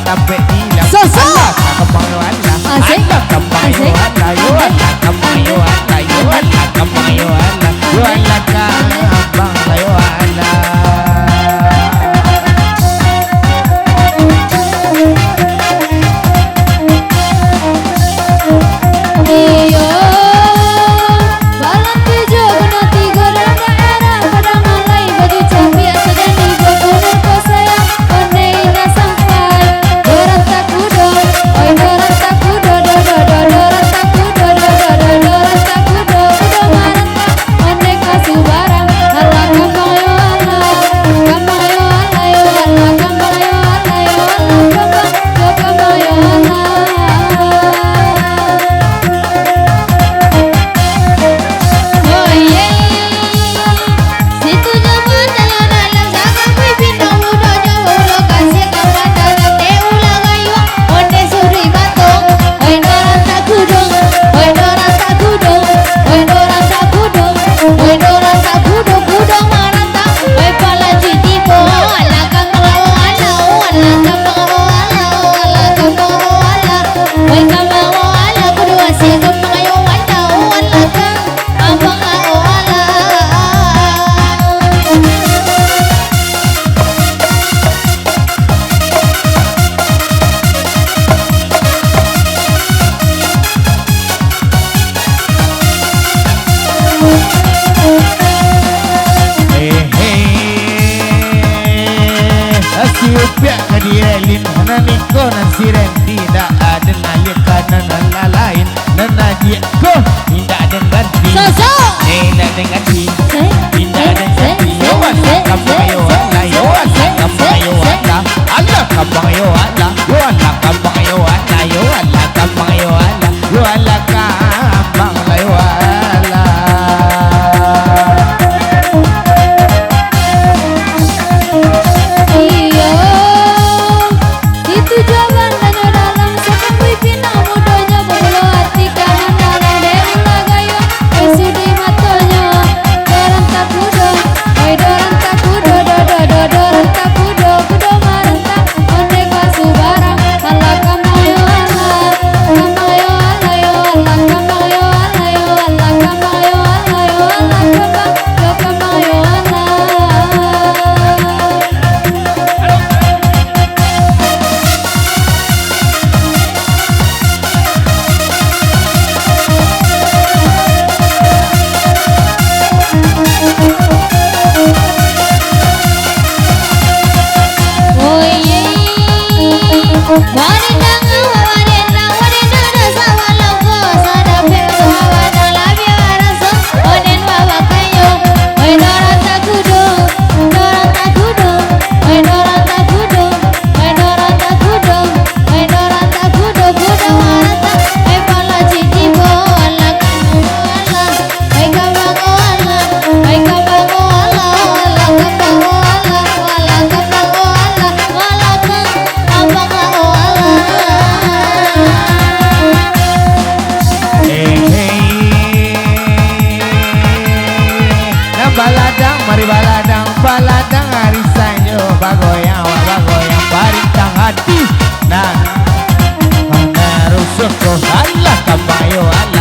tapi hilang. Sosok Kembang yo Allah, asik kembang yo Allah, yo Allah, kembang yo Allah, yo Allah, kembang yo Allah, yo Allah, kembang yo Allah. iyo balang tujuh guna tiga dalam daerah pada malai baju capiak sedang di gunung kau sayang one indah sampai dorang tak kudo oi dorang tak kudo do do do dorang tak kudo do do do dorang tak kudo kudo maranta one kasu barang Allah kambang yo Allah kambang yo Allah yo Allah kambang yo Allah yo Allah kambang yo Allah. Siupya kadielin naniko nasiren tidak ada nalik kanan lain nanadia ko tidak ada ganti Sosok tidak ada ganti tidak ada ganti yo Allah kambang yo Allah yo Allah kambang yo Allah Allah kambang yo Allah yo Allah kambang yo Allah yo Allah kambang yo Allah yo Allah kambang yo Allah. iyo itu jalan hanya dalam sekembui pinang mudanya berbelo hati kanan dalam dewi lagayo oi sudi matonya dorang tak kudo oi dorang tak kudo do do do dorang tak kudo kudo maranta onde kasu barang Allah kambang yo Allah kambang yo Allah yo Allah kambang yo Allah yo Allah kambang yo Allah yo Allah kambang yo Allah. Oh yeah, wanita wanita wanita rasa walangko sada peso wana labia rasa onen bawa kayo oi dorang tak kudo dorang tak kudo oi dorang tak kudo oi dorang tak kudo oi dorang tak kudo kudo warata oi pala cici bo Allah kamu Allah oi kambang Allah oi kambang Allah Allah kambang Allah Allah kambang Allah Allah kambang Allah. Nah baladang, mari baladang, baladang arisan yo bagoyang, bagoyang barintang hati. Nah, mana rusuk ko Allah kambang yo Allah.